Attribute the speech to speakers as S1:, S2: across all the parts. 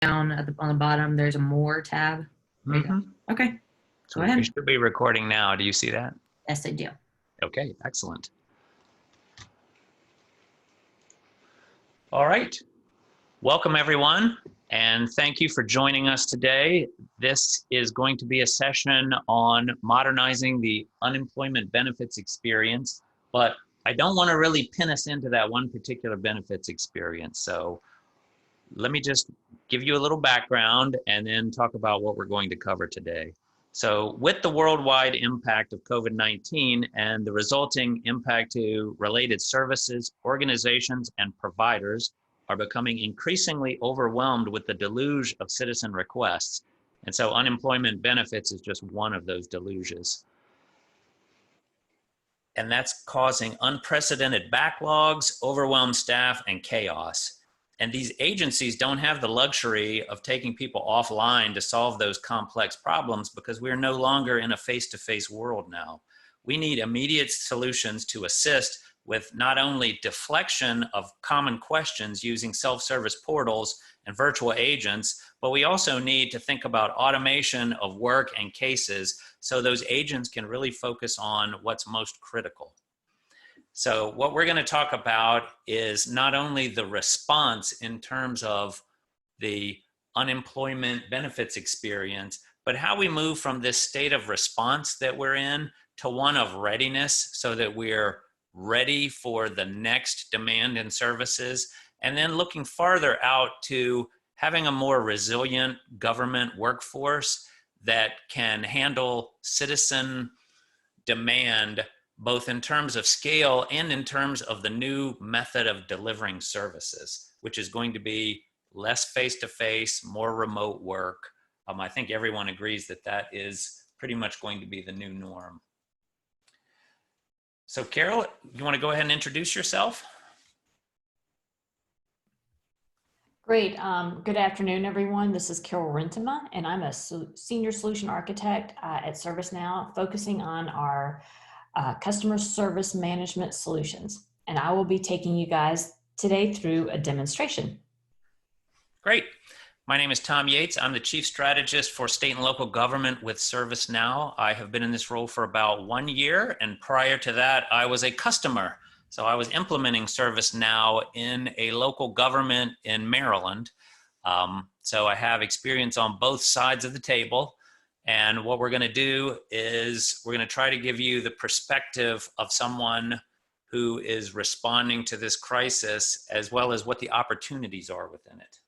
S1: down on the bottom, there's a more tab. There you go.
S2: Mm-hmm.
S1: Okay, go
S2: So we
S1: ahead.
S2: should be recording now. Do you see that?
S1: Yes, I do.
S2: Okay, excellent. All right. Welcome, everyone, and thank you for joining us today. This is going to be a session on modernizing the unemployment benefits experience, but I don't want to really pin us into that one particular benefits experience. So let me just give you a little background and then talk about what we're going to cover today. So with the worldwide impact of COVID-19 and the resulting impact to related services, organizations, and providers are becoming increasingly overwhelmed with the deluge of citizen requests. And so unemployment benefits is just one of those deluges. And that's causing unprecedented backlogs, overwhelmed staff, and chaos. And these agencies don't have the luxury of taking people offline to solve those complex problems because we're no longer in a face-to-face world now. We need immediate solutions to assist with not only deflection of common questions using self-service portals and virtual agents, but we also need to think about automation of work and cases so those agents can really focus on what's most critical. So what we're going to talk about is not only the response in terms of the unemployment benefits experience, but how we move from this state of response that we're in to one of readiness so that we're ready for the next demand in services, and then looking farther out to having a more resilient government workforce that can handle citizen demand both in terms of scale and in terms of the new method of delivering services, which is going to be less face-to-face, more remote work. I think everyone agrees that that is pretty much going to be the new norm. So Carol, you want to go ahead and introduce yourself?
S3: Great. Good afternoon, everyone. This is Carol Rentema, and I'm a senior solution architect at ServiceNow, focusing on our customer service management solutions. And I will be taking you guys today through a demonstration.
S2: Great. My name is Tom Yates. I'm the Chief Strategist for State and Local Government with ServiceNow. I have been in this role for about 1 year, and prior to that, I was a customer. So I was implementing ServiceNow in a local government in Maryland. So I have experience on both sides of the table. And what we're going to do is we're going to try to give you the perspective of someone who is responding to this crisis, as well as what the opportunities are within it.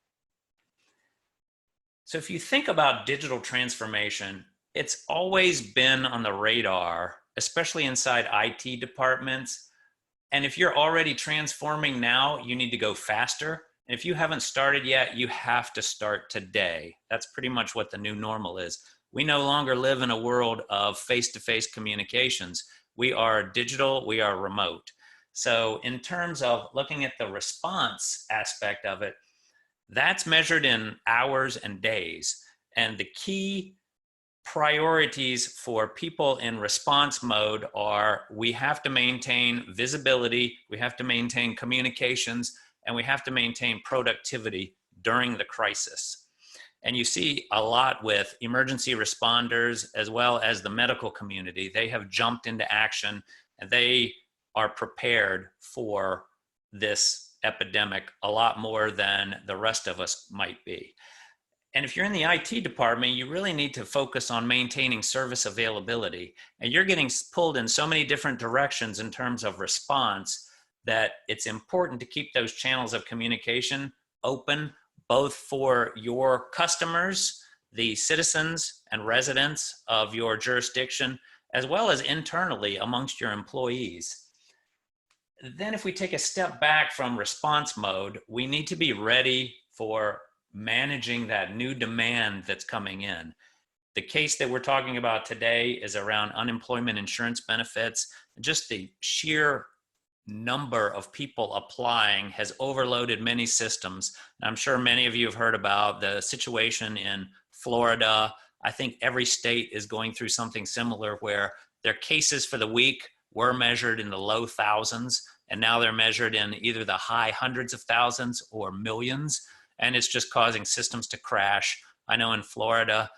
S2: So if you think about digital transformation, it's always been on the radar, especially inside IT departments. And if you're already transforming now, you need to go faster. And if you haven't started yet, you have to start today. That's pretty much what the new normal is. We no longer live in a world of face-to-face communications. We are digital, we are remote. So in terms of looking at the response aspect of it, that's measured in hours and days. And the key priorities for people in response mode are we have to maintain visibility, we have to maintain communications, and we have to maintain productivity during the crisis. And you see a lot with emergency responders as well as the medical community. They have jumped into action and they are prepared for this epidemic a lot more than the rest of us might be. And if you're in the IT department, you really need to focus on maintaining service availability. And you're getting pulled in so many different directions in terms of response that it's important to keep those channels of communication open, both for your customers, the citizens and residents of your jurisdiction, as well as internally amongst your employees. Then if we take a step back from response mode, we need to be ready for managing that new demand that's coming in. The case that we're talking about today is around unemployment insurance benefits. Just the sheer number of people applying has overloaded many systems. And I'm sure many of you have heard about the situation in Florida. I think every state is going through something similar where their cases for the week were measured in the low thousands, and now they're measured in either the high hundreds of thousands or millions. and it's just causing systems to crash. I know in Florida,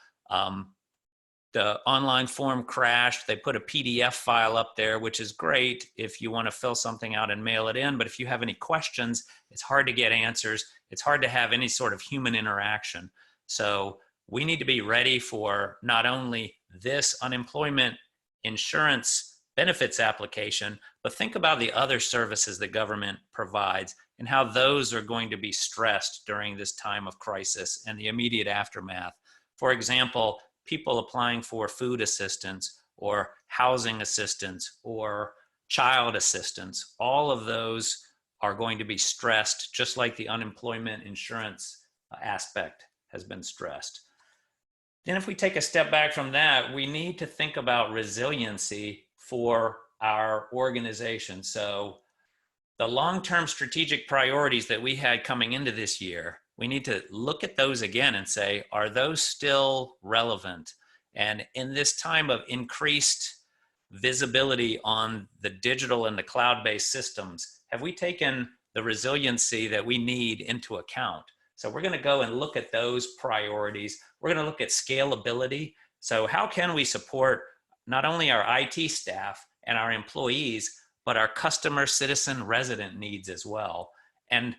S2: the online form crashed. They put a PDF file up there, which is great if you want to fill something out and mail it in. But if you have any questions, it's hard to get answers. It's hard to have any sort of human interaction. So we need to be ready for not only this unemployment insurance benefits application, but think about the other services the government provides and how those are going to be stressed during this time of crisis and the immediate aftermath. For example, people applying for food assistance or housing assistance or child assistance, all of those are going to be stressed, just like the unemployment insurance aspect has been stressed. Then if we take a step back from that, we need to think about resiliency for our organization. So the long-term strategic priorities that we had coming into this year, we need to look at those again and say, are those still relevant? And in this time of increased visibility on the digital and the cloud-based systems, have we taken the resiliency that we need into account? So we're going to go and look at those priorities. We're going to look at scalability. So how can we support not only our IT staff and our employees, but our customer, citizen, resident needs as well? And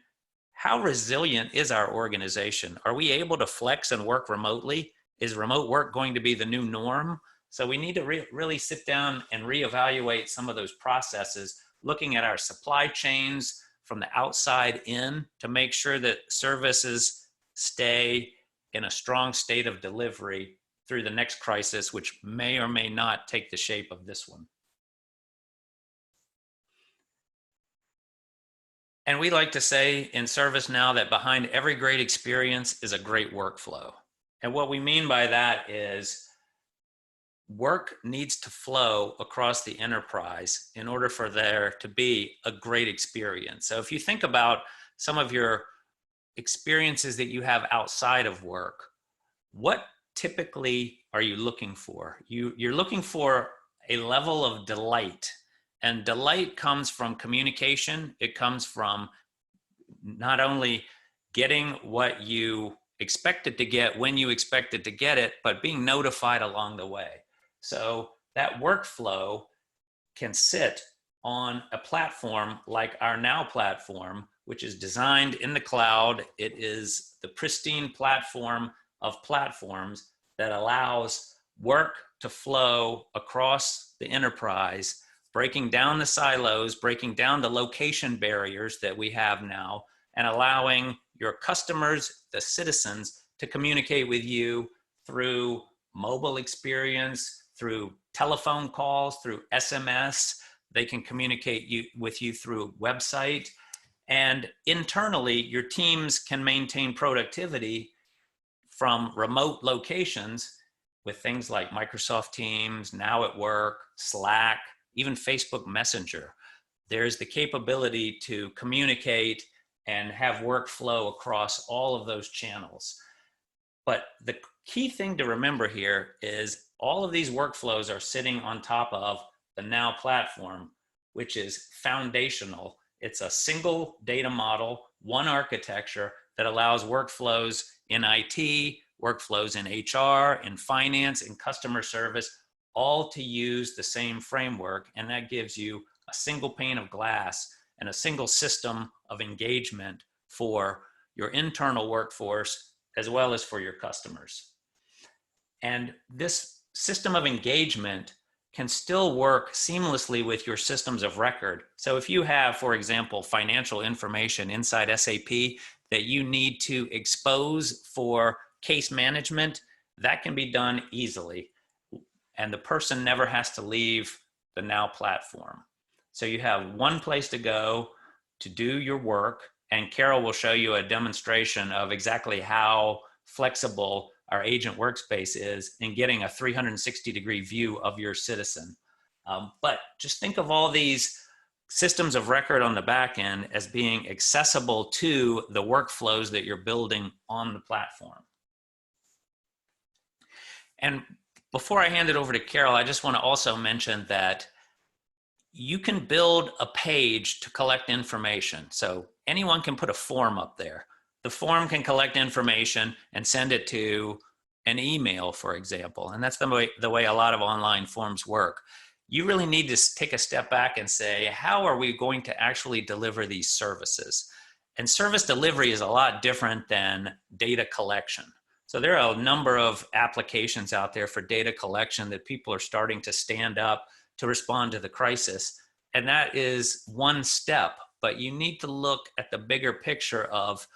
S2: how resilient is our organization? Are we able to flex and work remotely? Is remote work going to be the new norm? So we need to really sit down and reevaluate some of those processes, looking at our supply chains from the outside in to make sure that services stay in a strong state of delivery through the next crisis, which may or may not take the shape of this one. And we like to say in ServiceNow that behind every great experience is a great workflow. And what we mean by that is work needs to flow across the enterprise in order for there to be a great experience. So if you think about some of your experiences that you have outside of work, what typically are you looking for? You're looking for a level of delight. And delight comes from communication. It comes from not only getting what you expected to get when you expected to get it, but being notified along the way. So that workflow can sit on a platform like our Now platform, which is designed in the cloud. It is the pristine platform of platforms that allows work to flow across the enterprise, breaking down the silos, breaking down the location barriers that we have now, and allowing your customers, the citizens, to communicate with you through mobile experience, through telephone calls, through SMS. They can communicate with you through website. And internally, your teams can maintain productivity from remote locations with things like Microsoft Teams, Now at Work, Slack, even Facebook Messenger. There's the capability to communicate and have workflow across all of those channels. But the key thing to remember here is all of these workflows are sitting on top of the Now platform, which is foundational. It's a single data model, one architecture that allows workflows in IT, workflows in HR, in finance, in customer service, all to use the same framework. And that gives you a single pane of glass and a single system of engagement for your internal workforce as well as for your customers. And this system of engagement can still work seamlessly with your systems of record. So if you have, for example, financial information inside SAP that you need to expose for case management, that can be done easily. And the person never has to leave the Now platform. So you have one place to go to do your work, and Carol will show you a demonstration of exactly how flexible our agent workspace is in getting a 360-degree view of your citizen. But just think of all these systems of record on the back end as being accessible to the workflows that you're building on the platform. And before I hand it over to Carol, I just want to also mention that you can build a page to collect information. So anyone can put a form up there. the form can collect information and send it to an email, for example. And that's the way a lot of online forms work. You really need to take a step back and say, how are we going to actually deliver these services? And service delivery is a lot different than data collection. So there are a number of applications out there for data collection that people are starting to stand up to respond to the crisis. And that is one step, but you need to look at the bigger picture of,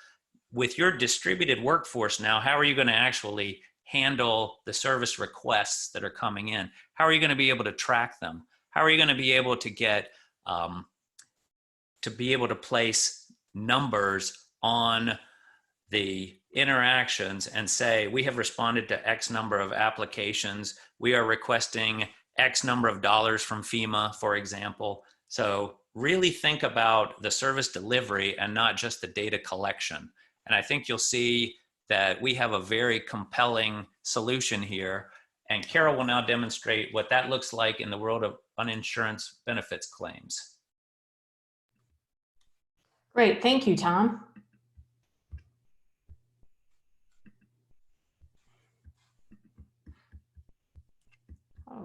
S2: with your distributed workforce now, how are you going to actually handle the service requests that are coming in? How are you going to be able to track them? How are you going to be able to get to place numbers on the interactions and say, we have responded to X number of applications. We are requesting X number of dollars from FEMA, for example. So really think about the service delivery and not just the data collection. And I think you'll see that we have a very compelling solution here. And Carol will now demonstrate what that looks like in the world of uninsurance benefits claims.
S3: Great, thank you, Tom.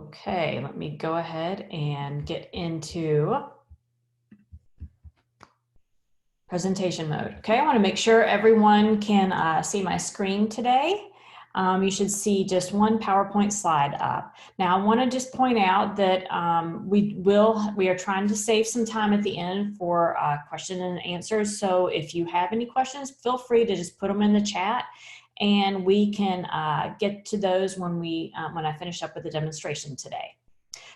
S3: Okay, let me go ahead and get into presentation mode. Okay, I want to make sure everyone can see my screen today. You should see just one PowerPoint slide up. Now, I want to just point out that we are trying to save some time at the end for question and answers. So if you have any questions, feel free to just put them in the chat, and we can get to those when I finish up with the demonstration today.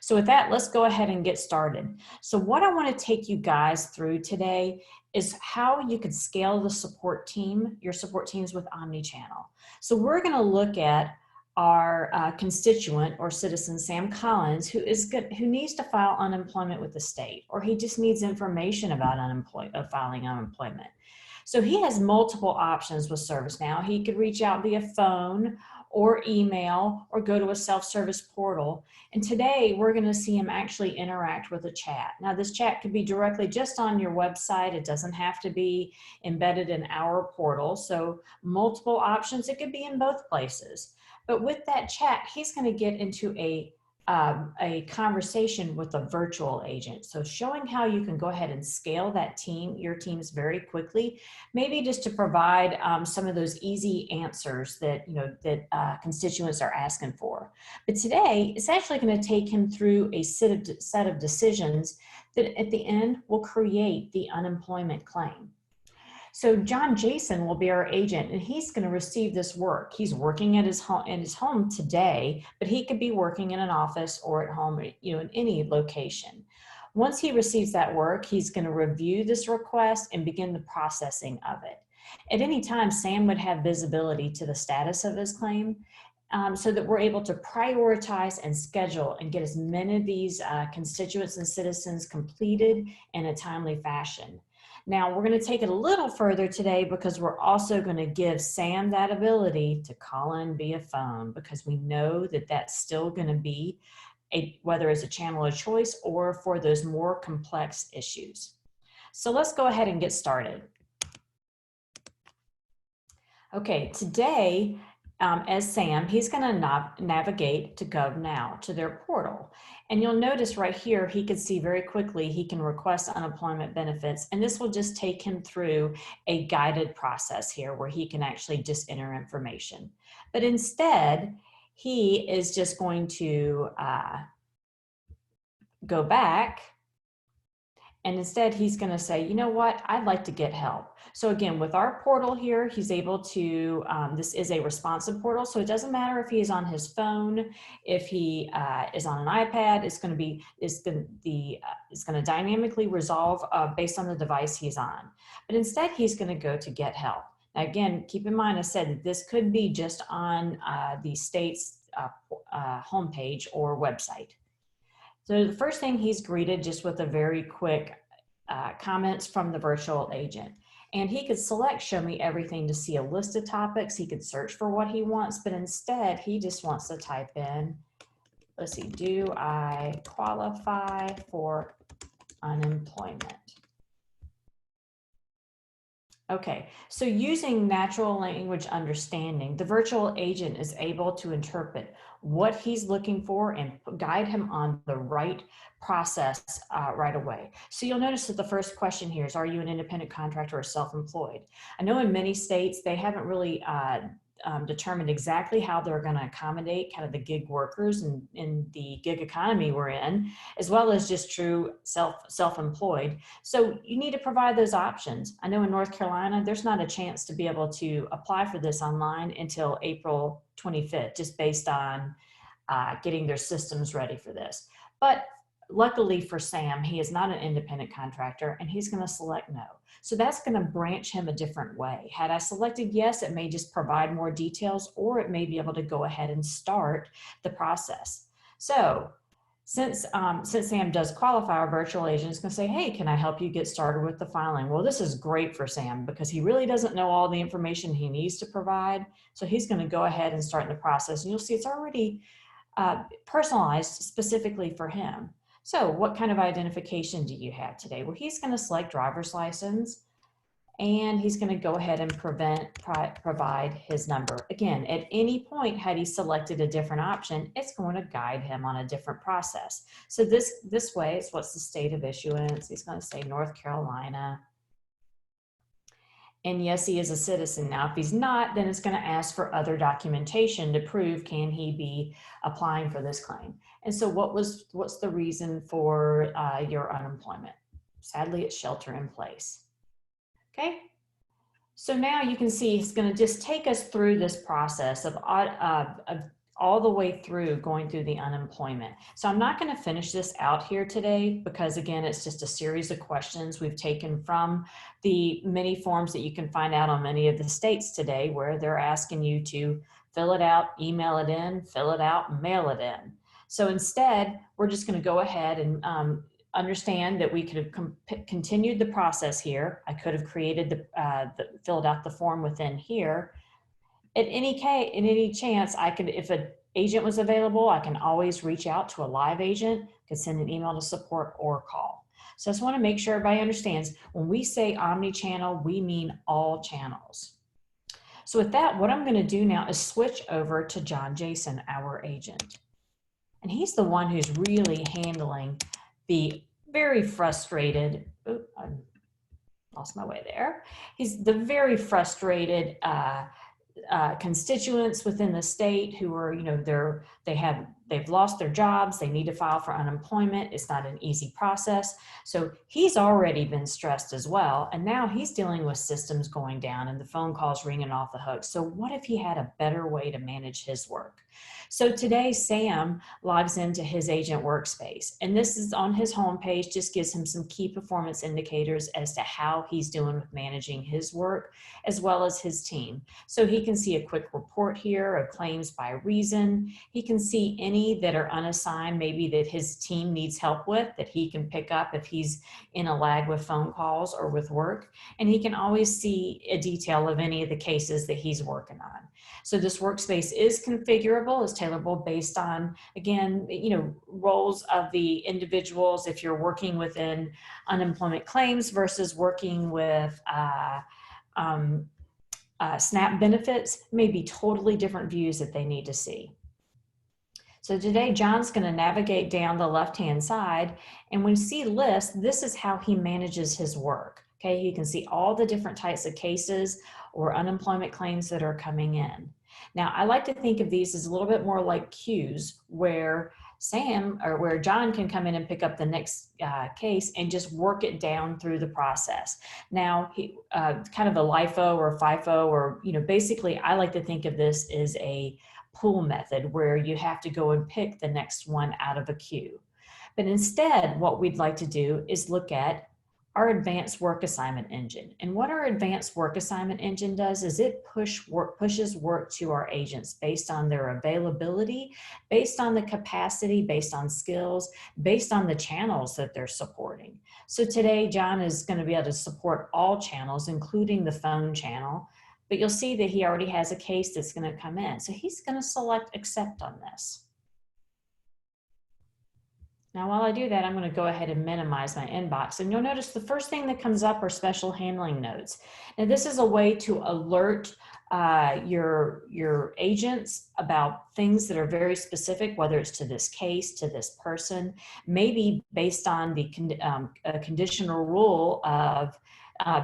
S3: So with that, let's go ahead and get started. So what I want to take you guys through today is how you could scale the support team, your support teams with omnichannel. So we're going to look at our constituent or citizen, Sam Collins, who needs to file unemployment with the state, or he just needs information about filing unemployment. So he has multiple options with ServiceNow. He could reach out via phone or email or go to a self-service portal. And today we're going to see him actually interact with a chat. Now this chat could be directly just on your website. It doesn't have to be embedded in our portal. So multiple options. It could be in both places. But with that chat, he's going to get into a conversation with a virtual agent. So showing how you can go ahead and scale that team, your teams very quickly, maybe just to provide some of those easy answers that, constituents are asking for. But today, it's actually going to take him through a set of decisions that at the end will create the unemployment claim. So John Jason will be our agent, and he's going to receive this work. He's working at his home today, but he could be working in an office or at home, in any location. Once he receives that work, he's going to review this request and begin the processing of it. At any time, Sam would have visibility to the status of his claim, so that we're able to prioritize and schedule and get as many of these constituents and citizens completed in a timely fashion. Now, we're going to take it a little further today because we're also going to give Sam that ability to call in via phone, because we know that that's still going to be whether it's a channel of choice or for those more complex issues. So let's go ahead and get started. Okay, today, as Sam, he's going to navigate to GovNow, to their portal. And you'll notice right here, he can see very quickly, he can request unemployment benefits. And this will just take him through a guided process here where he can actually just enter information. But instead, he is just going to go back. And instead, he's going to say, you know what, I'd like to get help. So again, with our portal here, he's able to, this is a responsive portal. So it doesn't matter if he's on his phone, if he is on an iPad, it's going to dynamically resolve based on the device he's on. But instead, he's going to go to get help. Now, again, keep in mind, I said that this could be just on the state's homepage or website. So the first thing, he's greeted just with a very quick comments from the virtual agent. And he could select show me everything to see a list of topics. He could search for what he wants, but instead he just wants to type in, let's see, do I qualify for unemployment? Okay, so using natural language understanding, the virtual agent is able to interpret what he's looking for and guide him on the right process right away. So you'll notice that the first question here is, are you an independent contractor or self-employed? I know in many states, they haven't really determined exactly how they're going to accommodate kind of the gig workers and in the gig economy we're in, as well as just true self-employed. So you need to provide those options. I know in North Carolina, there's not a chance to be able to apply for this online until April 25th, just based on getting their systems ready for this. But luckily for Sam, he is not an independent contractor and he's going to select no. So that's going to branch him a different way. Had I selected yes, it may just provide more details, or it may be able to go ahead and start the process. So since Sam does qualify, our virtual agent is going to say, hey, can I help you get started with the filing? Well, this is great for Sam because he really doesn't know all the information he needs to provide. So he's going to go ahead and start the process. And you'll see it's already personalized specifically for him. So what kind of identification do you have today? Well, he's going to select driver's license, and he's going to go ahead and provide his number. Again, at any point, had he selected a different option, it's going to guide him on a different process. So this way, it's what's the state of issuance. He's going to say North Carolina. And yes, he is a citizen. Now, if he's not, then it's going to ask for other documentation to prove can he be applying for this claim. And so what's the reason for your unemployment? Sadly, it's shelter in place. Okay. So now you can see it's going to just take us through this process of all the way through going through the unemployment. So I'm not going to finish this out here today because again, it's just a series of questions we've taken from the many forms that you can find out on many of the states today where they're asking you to fill it out, email it in, fill it out, mail it in. So instead, we're just going to go ahead and understand that we could have continued the process here. I could have created filled out the form within here. In any chance, I could, if an agent was available, I can always reach out to a live agent, could send an email to support or call. So I just want to make sure everybody understands when we say omni-channel, we mean all channels. So with that, what I'm going to do now is switch over to John Jason, our agent. And he's the one who's really handling the very frustrated, I lost my way there. He's the very frustrated constituents within the state who are, you know, they've lost their jobs, they need to file for unemployment. It's not an easy process. So he's already been stressed as well. And now he's dealing with systems going down and the phone calls ringing off the hook. So what if he had a better way to manage his work? So today, Sam logs into his agent workspace, and this is on his homepage, just gives him some key performance indicators as to how he's doing with managing his work, as well as his team. So he can see a quick report here of claims by reason. He can see any that are unassigned, maybe that his team needs help with, that he can pick up if he's in a lag with phone calls or with work. And he can always see a detail of any of the cases that he's working on. So this workspace is configurable, is tailorable based on, again, you know, roles of the individuals. If you're working within unemployment claims versus working with SNAP benefits, may be totally different views that they need to see. So today, John's going to navigate down the left-hand side, and when you see list, this is how he manages his work. Okay, you can see all the different types of cases or unemployment claims that are coming in. Now, I like to think of these as a little bit more like queues where where John can come in and pick up the next case and just work it down through the process. Now, kind of a LIFO or FIFO, or, you know, basically I like to think of this as a pull method where you have to go and pick the next one out of a queue. But instead, what we'd like to do is look at our advanced work assignment engine. And what our advanced work assignment engine does is it pushes work to our agents based on their availability, based on the capacity, based on skills, based on the channels that they're supporting. So today, John is going to be able to support all channels, including the phone channel. But you'll see that he already has a case that's going to come in. So he's going to select accept on this. Now, while I do that, I'm going to go ahead and minimize my inbox. And you'll notice the first thing that comes up are special handling notes. Now, this is a way to alert your agents about things that are very specific, whether it's to this case, to this person, maybe based on the conditional rule of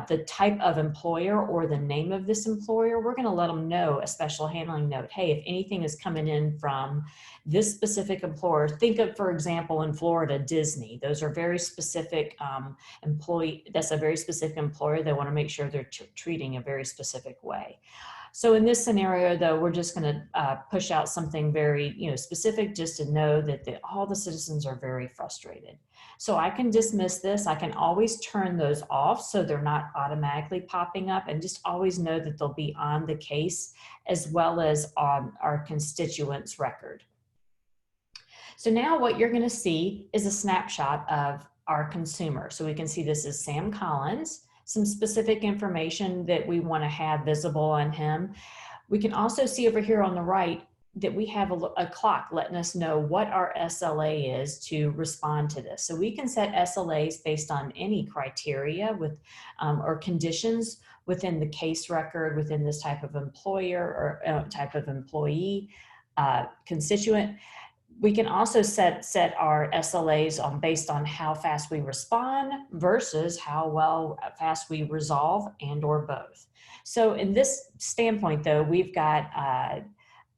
S3: the type of employer or the name of this employer. We're going to let them know a special handling note. Hey, if anything is coming in from this specific employer, think of, for example, in Florida, Disney. Those are very specific that's a very specific employer. They want to make sure they're treating a very specific way. So in this scenario, though, we're just going to push out something very, specific, just to know that all the citizens are very frustrated. So I can dismiss this. I can always turn those off so they're not automatically popping up, and just always know that they'll be on the case as well as on our constituents record. So now what you're going to see is a snapshot of our consumer. So we can see this is Sam Collins, some specific information that we want to have visible on him. We can also see over here on the right that we have a clock letting us know what our SLA is to respond to this. So we can set SLAs based on any criteria with or conditions within the case record, within this type of employer or type of employee constituent. We can also set our SLAs based on how fast we respond versus how fast we resolve, and or both. So in this standpoint, though, we've got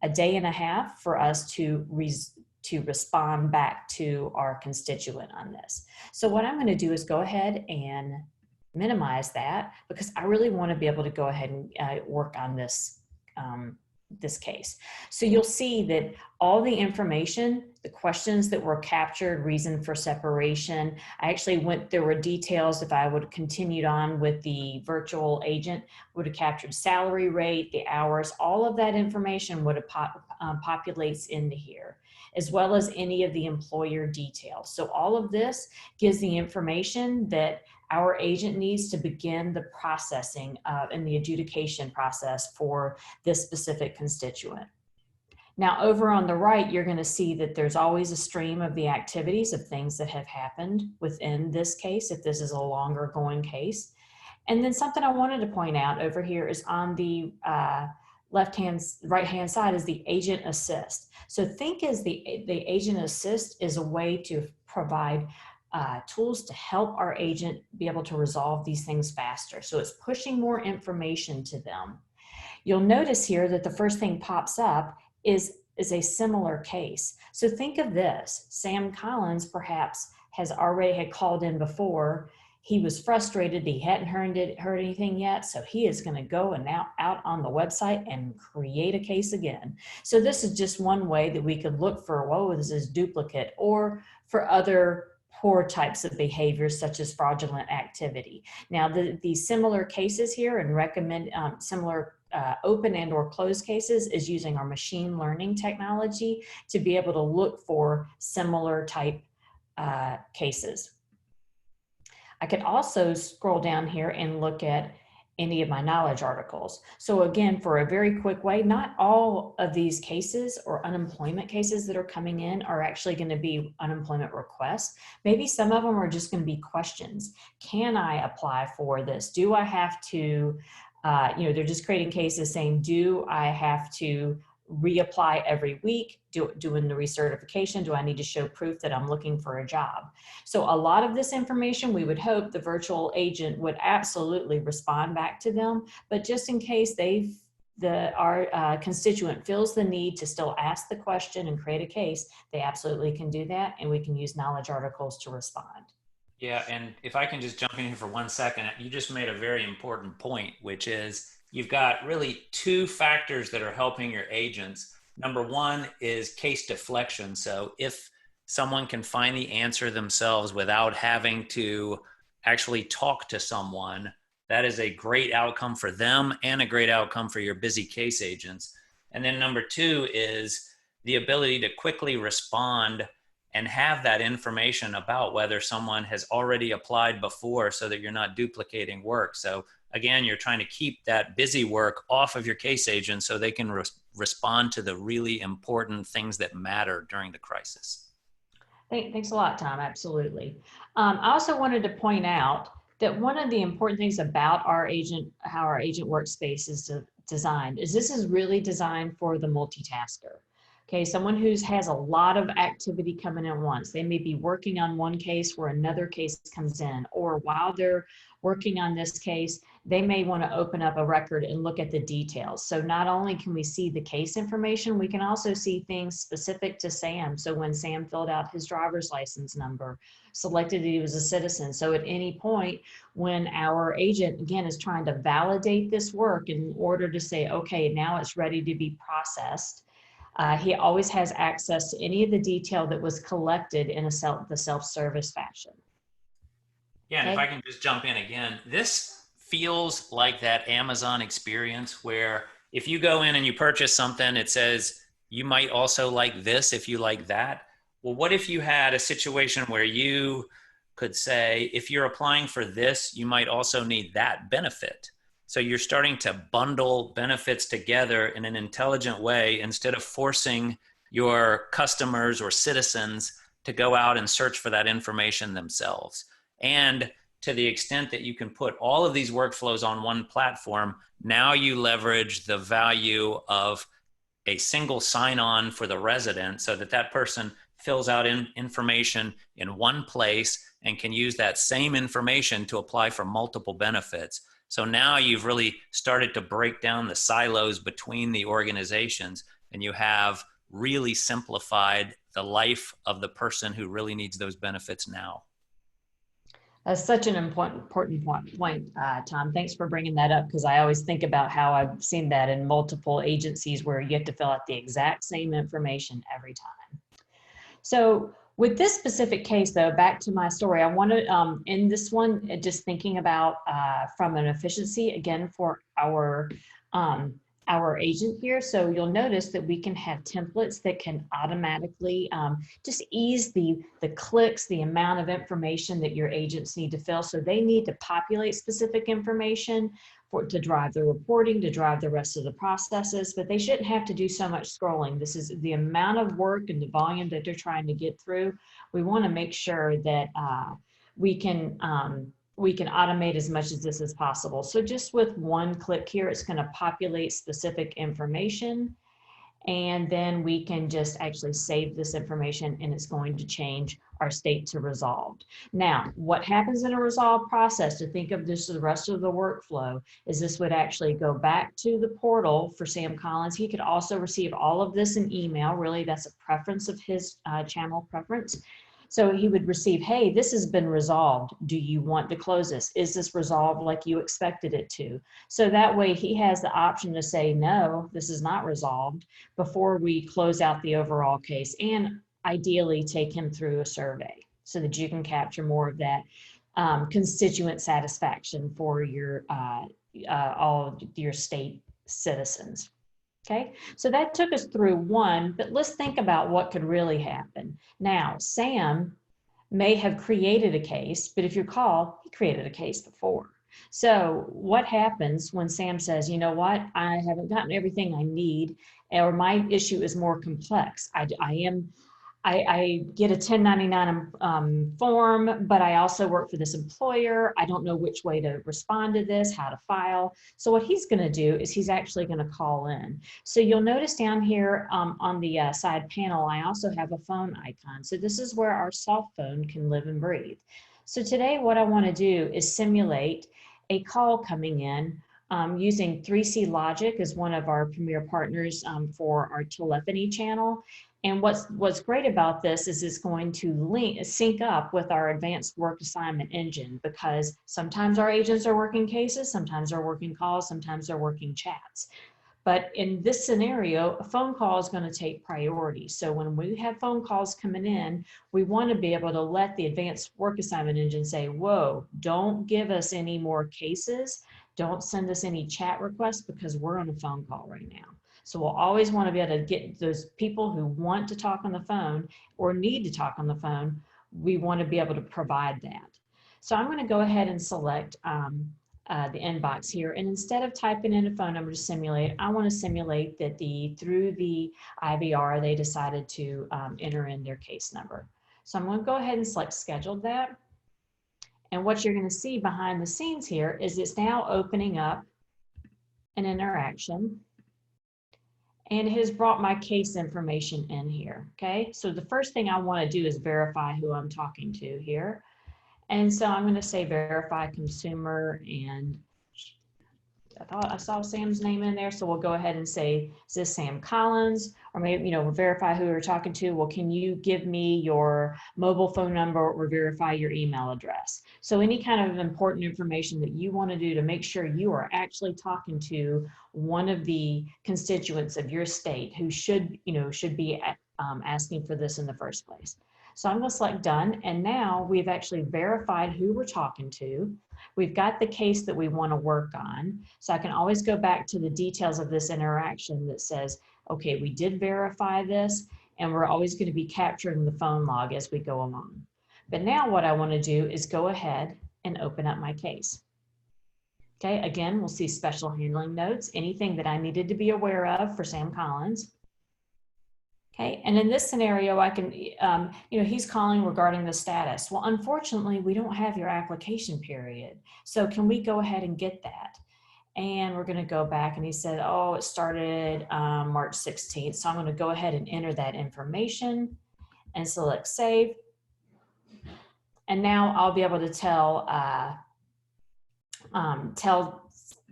S3: a day and a half for us to respond back to our constituent on this. So what I'm going to do is go ahead and minimize that, because I really want to be able to go ahead and work on this this case. So you'll see that all the information, the questions that were captured, reason for separation, there were details. If I would have continued on with the virtual agent, would have captured salary rate, the hours, all of that information would have populates into here, as well as any of the employer details. So all of this gives the information that our agent needs to begin the processing and the adjudication process for this specific constituent. Now, over on the right, you're going to see that there's always a stream of the activities of things that have happened within this case, if this is a longer going case. And then something I wanted to point out over here is on the right-hand side is the agent assist. So think as the agent assist is a way to provide tools to help our agent be able to resolve these things faster. So it's pushing more information to them. You'll notice here that the first thing pops up is a similar case. So think of this. Sam Collins perhaps had called in before. He was frustrated. He hadn't heard anything yet. So he is going to go and now out on the website and create a case again. So this is just one way that we could look for, this is duplicate, or for other poor types of behaviors such as fraudulent activity. Now, the similar cases here and recommend similar open and or closed cases is using our machine learning technology to be able to look for similar type cases. I could also scroll down here and look at any of my knowledge articles. So again, for a very quick way, not all of these cases or unemployment cases that are coming in are actually going to be unemployment requests. Maybe some of them are just going to be questions. Can I apply for this? Do I have to, they're just creating cases saying, do I have to reapply every week, doing the recertification? Do I need to show proof that I'm looking for a job? So a lot of this information, we would hope the virtual agent would absolutely respond back to them, but just in case our constituent feels the need to still ask the question and create a case, they absolutely can do that, and we can use knowledge articles to respond.
S2: Yeah, and if I can just jump in here for 1 second, you just made a very important point, which is you've got really two factors that are helping your agents. Number one is case deflection. So if someone can find the answer themselves without having to actually talk to someone, that is a great outcome for them and a great outcome for your busy case agents. And then number two is the ability to quickly respond and have that information about whether someone has already applied before, so that you're not duplicating work. So again, you're trying to keep that busy work off of your case agent so they can respond to the really important things that matter during the crisis.
S3: Thanks a lot, Tom. Absolutely. I also wanted to point out that one of the important things about our agent, how our agent workspace is designed, is this is really designed for the multitasker. Okay, someone who has a lot of activity coming in at once. They may be working on one case where another case comes in, or while they're working on this case, they may want to open up a record and look at the details. So not only can we see the case information, we can also see things specific to Sam. So when Sam filled out his driver's license number, selected that he was a citizen. So at any point when our agent, again, is trying to validate this work in order to say, okay, now it's ready to be processed, he always has access to any of the detail that was collected in the self-service fashion.
S2: Yeah, and if
S3: Okay.
S2: I can just jump in again, this feels like that Amazon experience where if you go in and you purchase something, it says you might also like this if you like that. Well, what if you had a situation where you could say, if you're applying for this, you might also need that benefit. So you're starting to bundle benefits together in an intelligent way instead of forcing your customers or citizens to go out and search for that information themselves. And to the extent that you can put all of these workflows on one platform, now you leverage the value of a single sign-on for the resident so that that person fills out information in one place and can use that same information to apply for multiple benefits. So now you've really started to break down the silos between the organizations, and you have really simplified the life of the person who really needs those benefits now.
S3: That's such an important point, Tom. Thanks for bringing that up, because I always think about how I've seen that in multiple agencies where you have to fill out the exact same information every time. So with this specific case, though, back to my story, I want to, in this one, just thinking about from an efficiency, again, for our agent here. So you'll notice that we can have templates that can automatically just ease the clicks, the amount of information that your agents need to fill. So they need to populate specific information to drive the reporting, to drive the rest of the processes, but they shouldn't have to do so much scrolling. This is the amount of work and the volume that they're trying to get through. We want to make sure that we can automate as much of this as possible. So just with one click here, it's going to populate specific information, and then we can just actually save this information, and it's going to change our state to resolved. Now, what happens in a resolved process, to think of this as the rest of the workflow, is this would actually go back to the portal for Sam Collins. He could also receive all of this in email. Really, that's a preference of his channel preference. So he would receive, hey, this has been resolved. Do you want to close this? Is this resolved like you expected it to? So that way he has the option to say, no, this is not resolved, before we close out the overall case, and ideally take him through a survey so that you can capture more of that constituent satisfaction for your all of your state citizens. Okay, so that took us through one, but let's think about what could really happen. Now, Sam may have created a case, but if you recall, he created a case before. So what happens when Sam says, you know what, I haven't gotten everything I need, or my issue is more complex. I get a 1099 form, but I also work for this employer. I don't know which way to respond to this, how to file. So what he's going to do is he's actually going to call in. So you'll notice down here on the side panel, I also have a phone icon. So this is where our soft phone can live and breathe. So today what I want to do is simulate a call coming in using 3C Logic as one of our premier partners for our telephony channel. And what's great about this is it's going to sync up with our advanced work assignment engine, because sometimes our agents are working cases, sometimes they're working calls, sometimes they're working chats. But in this scenario, a phone call is going to take priority. So when we have phone calls coming in, we want to be able to let the advanced work assignment engine say, whoa, don't give us any more cases. Don't send us any chat requests, because we're on a phone call right now. So we'll always want to be able to get those people who want to talk on the phone or need to talk on the phone. We want to be able to provide that. So I'm going to go ahead and select the inbox here. And instead of typing in a phone number to simulate, I want to simulate that through the IVR, they decided to enter in their case number. So I'm going to go ahead and select scheduled that. And what you're going to see behind the scenes here is it's now opening up an interaction, and it has brought my case information in here. Okay, so the first thing I want to do is verify who I'm talking to here. And so I'm going to say verify consumer, and I thought I saw Sam's name in there. So we'll go ahead and say, is this Sam Collins? Or maybe, you know, we'll verify who we're talking to. Well, can you give me your mobile phone number or verify your email address? So any kind of important information that you want to do to make sure you are actually talking to one of the constituents of your state who should, you know, should be asking for this in the first place. So I'm going to select done. And now we've actually verified who we're talking to. We've got the case that we want to work on. So I can always go back to the details of this interaction that says, okay, we did verify this, and we're always going to be capturing the phone log as we go along. But now what I want to do is go ahead and open up my case. Okay, again, we'll see special handling notes, anything that I needed to be aware of for Sam Collins. Okay, and in this scenario, I can, you know, he's calling regarding the status. Well, unfortunately, we don't have your application period. So can we go ahead and get that? And we're going to go back, and he said, oh, it started March 16th. So I'm going to go ahead and enter that information and select save. And now I'll be able to tell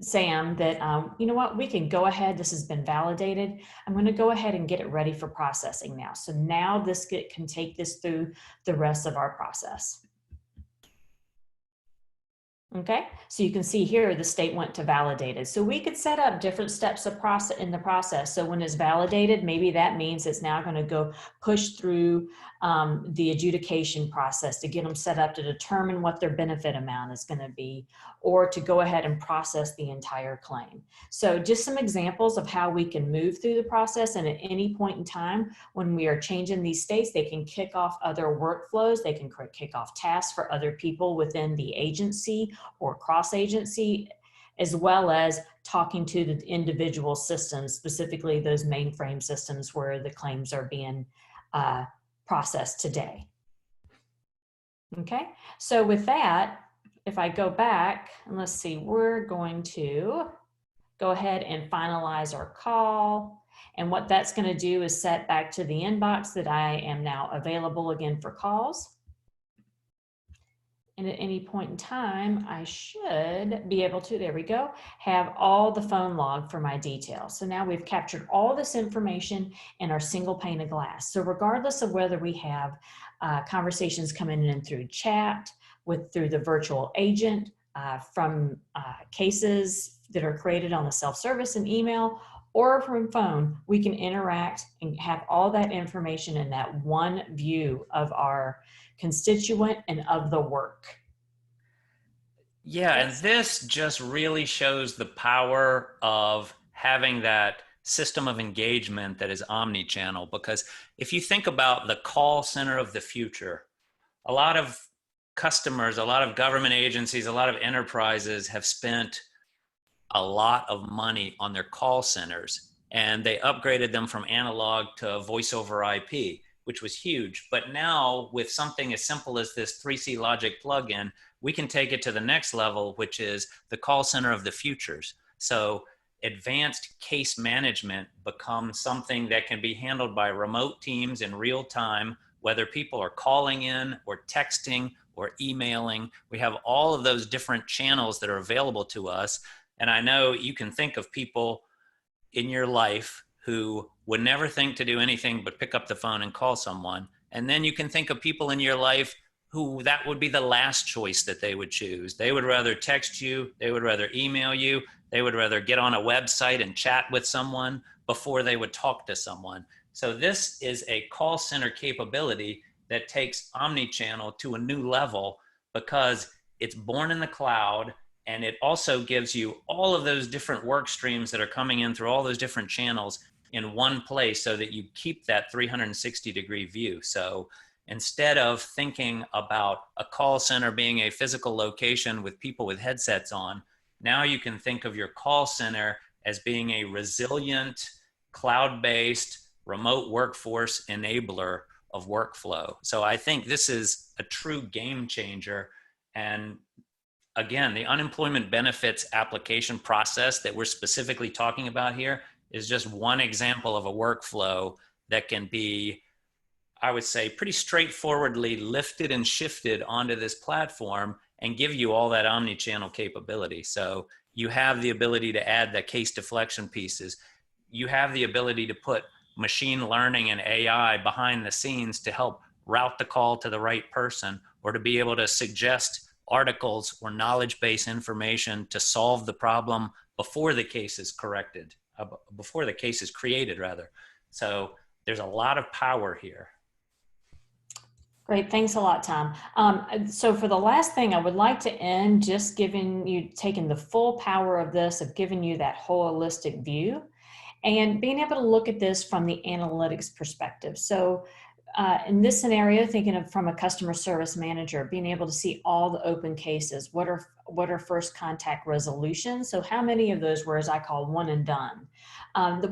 S3: Sam that, you know what, we can go ahead. This has been validated. I'm going to go ahead and get it ready for processing now. So now this can take this through the rest of our process. Okay, so you can see here the state went to validated. So we could set up different steps of process in the process. So when it's validated, maybe that means it's now going to go push through the adjudication process to get them set up to determine what their benefit amount is going to be, or to go ahead and process the entire claim. So just some examples of how we can move through the process, and at any point in time when we are changing these states, they can kick off other workflows, they can kick off tasks for other people within the agency or cross-agency, as well as talking to the individual systems, specifically those mainframe systems where the claims are being processed today. Okay, so with that, if I go back, and let's see, we're going to go ahead and finalize our call. And what that's going to do is set back to the inbox that I am now available again for calls. And at any point in time, I should be able to, there we go, have all the phone log for my details. So now we've captured all this information in our single pane of glass. So regardless of whether we have conversations coming in through chat, through the virtual agent, from cases that are created on the self-service and email, or from phone, we can interact and have all that information in that one view of our constituent and of the work.
S2: Yeah, and this just really shows the power of having that system of engagement that is omni-channel, because if you think about the call center of the future, a lot of customers, a lot of government agencies, a lot of enterprises have spent a lot of money on their call centers, and they upgraded them from analog to voice over IP, which was huge. But now with something as simple as this 3C Logic plugin, we can take it to the next level, which is the call center of the futures. So advanced case management becomes something that can be handled by remote teams in real time, whether people are calling in or texting or emailing. We have all of those different channels that are available to us. And I know you can think of people in your life who would never think to do anything but pick up the phone and call someone. And then you can think of people in your life who that would be the last choice that they would choose. They would rather text you, they would rather email you, they would rather get on a website and chat with someone before they would talk to someone. So this is a call center capability that takes omni-channel to a new level, because it's born in the cloud. And it also gives you all of those different work streams that are coming in through all those different channels in one place, so that you keep that 360-degree view. So instead of thinking about a call center being a physical location with people with headsets on, now you can think of your call center as being a resilient, cloud-based, remote workforce enabler of workflow. So I think this is a true game changer. And again, the unemployment benefits application process that we're specifically talking about here is just one example of a workflow that can be, I would say, pretty straightforwardly lifted and shifted onto this platform and give you all that omni-channel capability. So you have the ability to add the case deflection pieces. You have the ability to put machine learning and AI behind the scenes to help route the call to the right person, or to be able to suggest articles or knowledge-based information to solve the problem before the case is corrected, before the case is created, rather. So there's a lot of power here.
S3: Great, thanks a lot, Tom. So for the last thing, I would like to end just taking the full power of this, of giving you that holistic view and being able to look at this from the analytics perspective. So in this scenario, thinking of from a customer service manager, being able to see all the open cases, what are first contact resolutions? So how many of those were, as I call, one and done?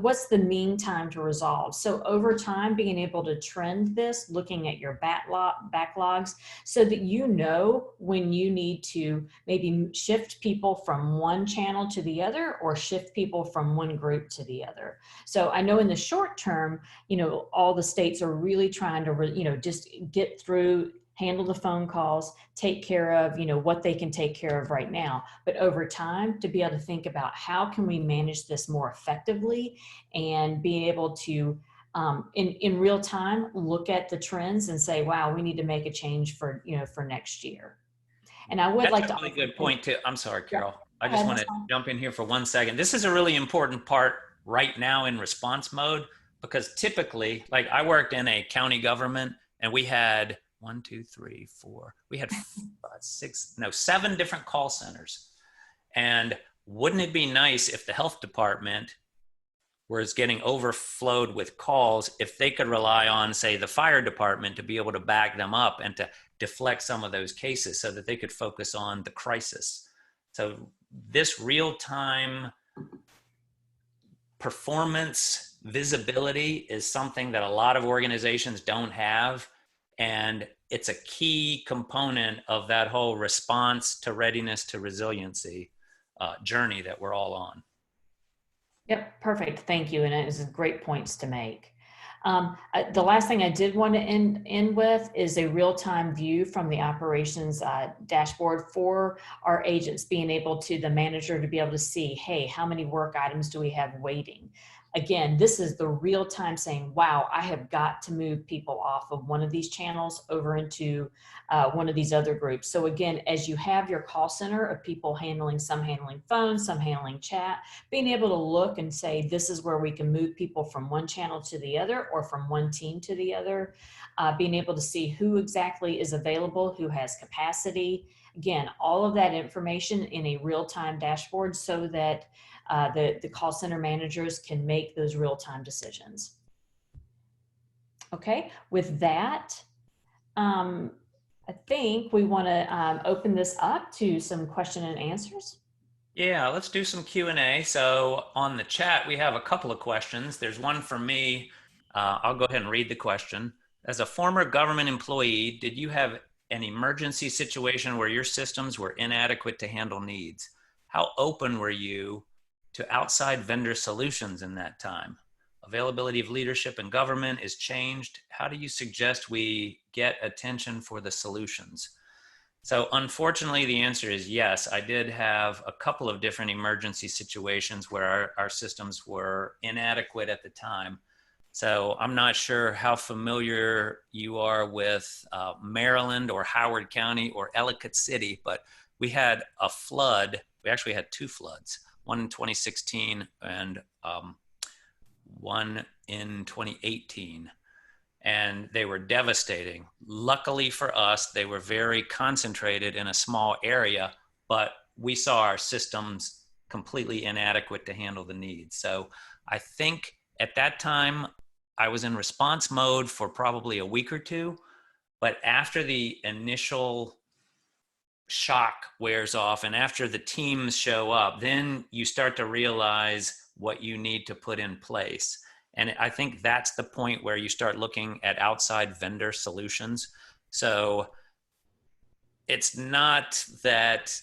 S3: What's the mean time to resolve? So over time, being able to trend this, looking at your backlogs, so that you know when you need to maybe shift people from one channel to the other, or shift people from one group to the other. So I know in the short term, all the states are really trying to, just get through, handle the phone calls, take care of, what they can take care of right now. But over time, to be able to think about how can we manage this more effectively, and be able to, in real time, look at the trends and say, wow, we need to make a change for next year. And I would like to—
S2: That's a really good point too. I'm sorry, Carol. I
S3: Yeah,
S2: just want
S3: that's
S2: to
S3: fine.
S2: jump in here for 1 second. This is a really important part right now in response mode, because typically, like, I worked in a county government and we had 7 different call centers. And wouldn't it be nice if the health department was getting overflowed with calls, if they could rely on, say, the fire department to be able to back them up and to deflect some of those cases so that they could focus on the crisis. So this real-time performance visibility is something that a lot of organizations don't have. And it's a key component of that whole response to readiness to resiliency journey that we're all on.
S3: Yep, perfect. Thank you. And it is great points to make. The last thing I did want to end with is a real-time view from the operations dashboard for our agents, being able to, the manager, to be able to see, hey, how many work items do we have waiting? Again, this is the real time saying, wow, I have got to move people off of one of these channels over into one of these other groups. So again, as you have your call center of people some handling phones, some handling chat, being able to look and say, this is where we can move people from one channel to the other, or from one team to the other, being able to see who exactly is available, who has capacity. Again, all of that information in a real-time dashboard, so that the call center managers can make those real-time decisions. Okay, with that, I think we want to open this up to some question and answers.
S2: Yeah, let's do some Q&A. So on the chat, we have a couple of questions. There's one for me. I'll go ahead and read the question. As a former government employee, did you have an emergency situation where your systems were inadequate to handle needs? How open were you to outside vendor solutions in that time? Availability of leadership in government is changed. How do you suggest we get attention for the solutions? So unfortunately, the answer is yes. I did have a couple of different emergency situations where our systems were inadequate at the time. So I'm not sure how familiar you are with Maryland or Howard County or Ellicott City, but we had a flood. We actually had 2 floods, one in 2016 and one in 2018. And they were devastating. Luckily for us, they were very concentrated in a small area, but we saw our systems completely inadequate to handle the needs. So I think at that time, I was in response mode for probably a week or 2, but after the initial shock wears off and after the teams show up, then you start to realize what you need to put in place. And I think that's the point where you start looking at outside vendor solutions. So it's not that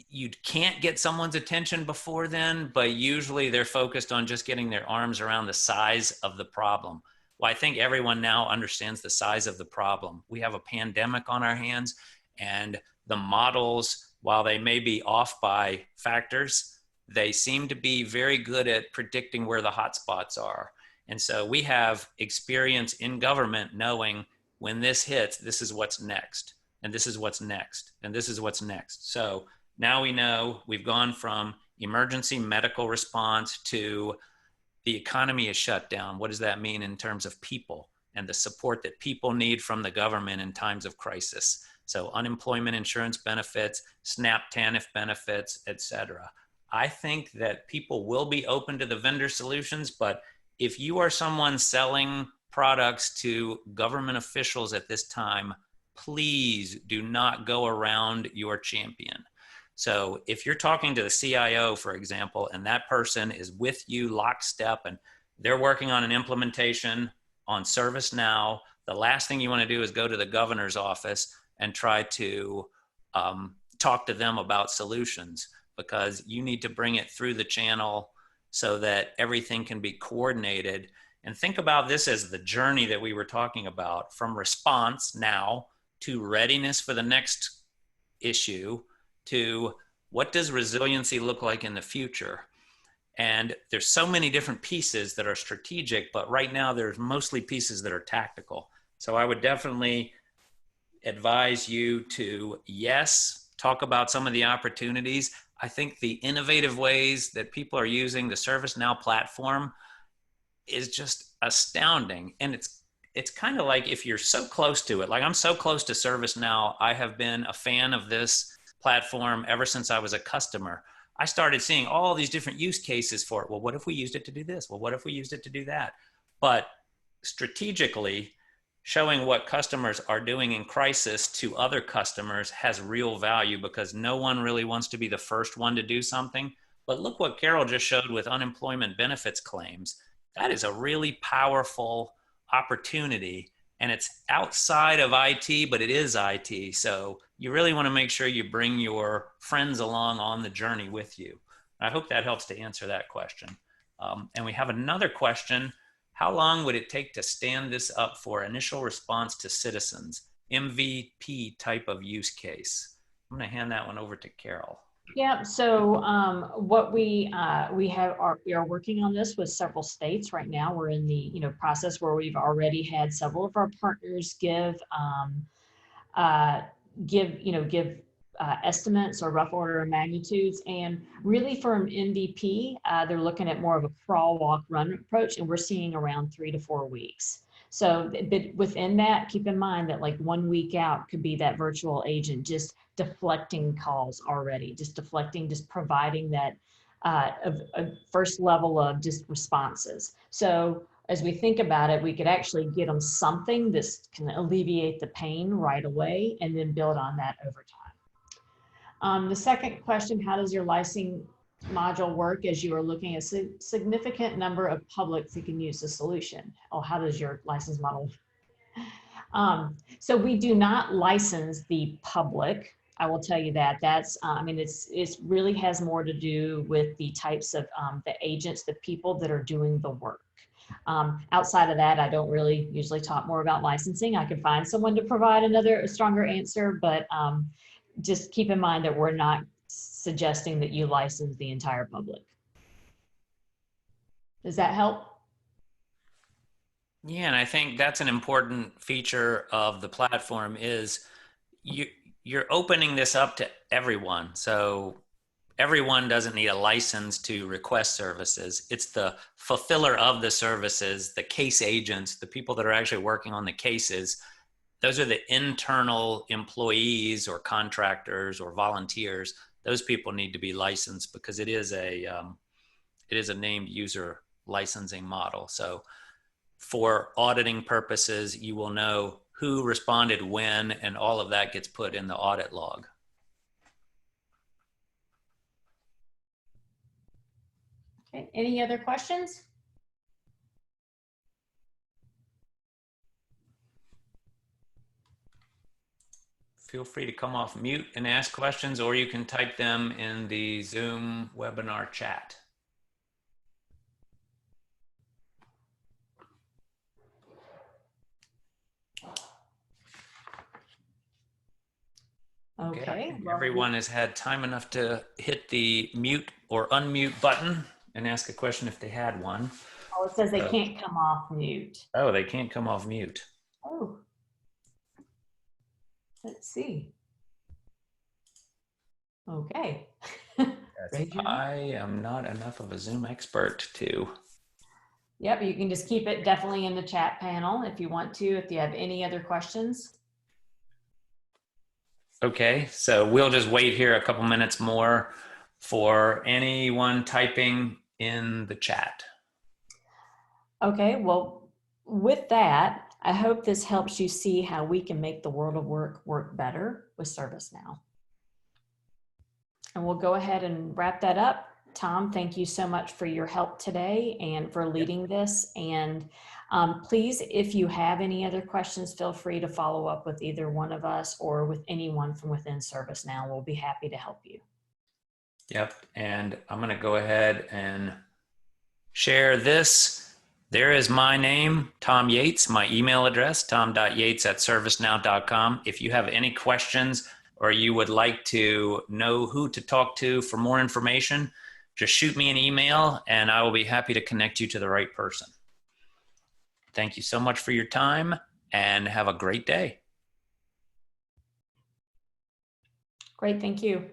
S2: you can't get someone's attention before then, but usually they're focused on just getting their arms around the size of the problem. Well, I think everyone now understands the size of the problem. We have a pandemic on our hands, and the models, while they may be off by factors, they seem to be very good at predicting where the hotspots are. And so we have experience in government knowing when this hits, this is what's next, and this is what's next, and this is what's next. So now we know we've gone from emergency medical response to the economy is shut down. What does that mean in terms of people and the support that people need from the government in times of crisis? So unemployment insurance benefits, SNAP TANF benefits, et cetera. I think that people will be open to the vendor solutions, but if you are someone selling products to government officials at this time, please do not go around your champion. So if you're talking to the CIO, for example, and that person is with you lockstep and they're working on an implementation on ServiceNow, the last thing you want to do is go to the governor's office and try to talk to them about solutions, because you need to bring it through the channel so that everything can be coordinated. And think about this as the journey that we were talking about, from response now to readiness for the next issue, to what does resiliency look like in the future? And there's so many different pieces that are strategic, but right now there's mostly pieces that are tactical. So I would definitely advise you to, yes, talk about some of the opportunities. I think the innovative ways that people are using the ServiceNow platform is just astounding. And it's kind of like, if you're so close to it, like I'm so close to ServiceNow, I have been a fan of this platform ever since I was a customer. I started seeing all these different use cases for it. Well, what if we used it to do this? Well, what if we used it to do that? But strategically, showing what customers are doing in crisis to other customers has real value, because no one really wants to be the first one to do something. But look what Carol just showed with unemployment benefits claims. That is a really powerful opportunity, and it's outside of IT, but it is IT. So you really want to make sure you bring your friends along on the journey with you. I hope that helps to answer that question. And we have another question. How long would it take to stand this up for initial response to citizens? MVP type of use case. I'm going to hand that one over to Carol.
S3: Yeah, so what we are working on this with several states right now. We're in the process where we've already had several of our partners give estimates or rough order of magnitudes. And really from MVP, they're looking at more of a crawl, walk, run approach, and we're seeing around 3 to 4 weeks. So but within that, keep in mind that like 1 week out could be that virtual agent just deflecting calls already, just deflecting, just providing that a first level of just responses. So as we think about it, we could actually get them something that can alleviate the pain right away and then build on that over time. The second question, how does your licensing module work as you are looking at a significant number of publics that can use the solution? Oh, how does your license model? So we do not license the public. I will tell you that. That's, it's really has more to do with the types of the agents, the people that are doing the work. Outside of that, I don't really usually talk more about licensing. I can find someone to provide a stronger answer, but just keep in mind that we're not suggesting that you license the entire public. Does that help?
S2: Yeah, and I think that's an important feature of the platform is you're opening this up to everyone. So everyone doesn't need a license to request services. It's the fulfiller of the services, the case agents, the people that are actually working on the cases. Those are the internal employees or contractors or volunteers. Those people need to be licensed because it is a named user licensing model. So for auditing purposes, you will know who responded when, and all of that gets put in the audit log.
S3: Okay, any other questions?
S2: feel free to come off mute and ask questions, or you can type them in the Zoom webinar chat.
S3: Okay.
S2: I think
S3: well,
S2: everyone has had time enough to hit the mute or unmute button and ask a question if they had one.
S3: Oh, it says they can't come off mute.
S2: Oh, they can't come off mute.
S3: Oh. Let's see. Okay. Raise your hand.
S2: I am not enough of a Zoom expert to.
S3: Yep, you can just keep it definitely in the chat panel if you want to, if you have any other questions.
S2: Okay, so we'll just wait here a couple minutes more for anyone typing in the chat.
S3: Okay, well, with that, I hope this helps you see how we can make the world of work better with ServiceNow. And we'll go ahead and wrap that up. Tom, thank you so much for your help today and for leading this. And please, if you have any other questions, feel free to follow up with either one of us or with anyone from within ServiceNow. We'll be happy to help you.
S2: Yep, and I'm gonna go ahead and share this. There is my name, Tom Yates, my email address, tom.yates@servicenow.com. If you have any questions or you would like to know who to talk to for more information, just shoot me an email and I will be happy to connect you to the right person. Thank you so much for your time and have a great day.
S3: Great, thank you.